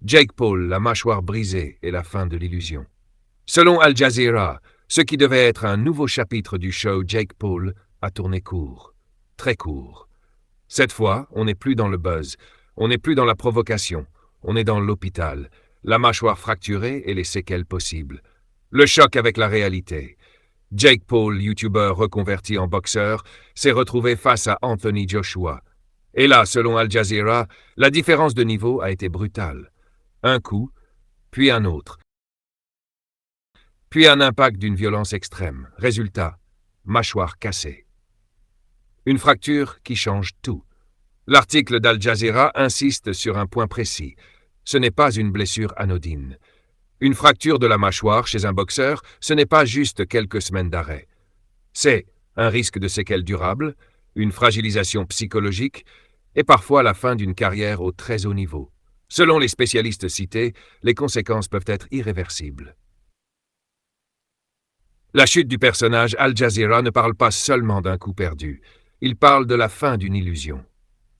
Jake Paul, la mâchoire brisée et la fin de l'illusion. Selon Al Jazeera, ce qui devait être un nouveau chapitre du show Jake Paul a tourné court. Très court. Cette fois, on n'est plus dans le buzz, on n'est plus dans la provocation, on est dans l'hôpital, la mâchoire fracturée et les séquelles possibles. Le choc avec la réalité. Jake Paul, YouTuber reconverti en boxeur, s'est retrouvé face à Anthony Joshua. Et là, selon Al Jazeera, la différence de niveau a été brutale. Un coup, puis un autre. Puis un impact d'une violence extrême. Résultat, mâchoire cassée. Une fracture qui change tout. L'article d'Al Jazeera insiste sur un point précis. Ce n'est pas une blessure anodine. Une fracture de la mâchoire chez un boxeur, ce n'est pas juste quelques semaines d'arrêt. C'est un risque de séquelles durables, une fragilisation psychologique et parfois la fin d'une carrière au très haut niveau. Selon les spécialistes cités, les conséquences peuvent être irréversibles. La chute du personnage Al Jazeera ne parle pas seulement d'un coup perdu, il parle de la fin d'une illusion.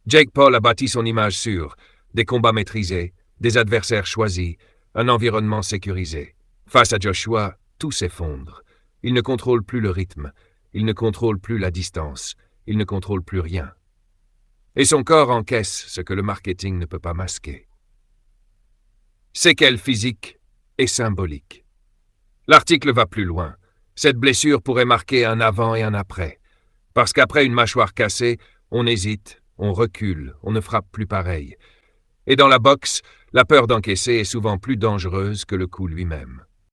Jake Paul a bâti son image sur des combats maîtrisés, des adversaires choisis, un environnement sécurisé. Face à Joshua, tout s'effondre. Il ne contrôle plus le rythme, il ne contrôle plus la distance, il ne contrôle plus rien. Et son corps encaisse ce que le marketing ne peut pas masquer. Séquelles physiques et symboliques. L'article va plus loin. Cette blessure pourrait marquer un avant et un après. Parce qu'après une mâchoire cassée, on hésite, on recule, on ne frappe plus pareil. Et dans la boxe, la peur d'encaisser est souvent plus dangereuse que le coup lui-même.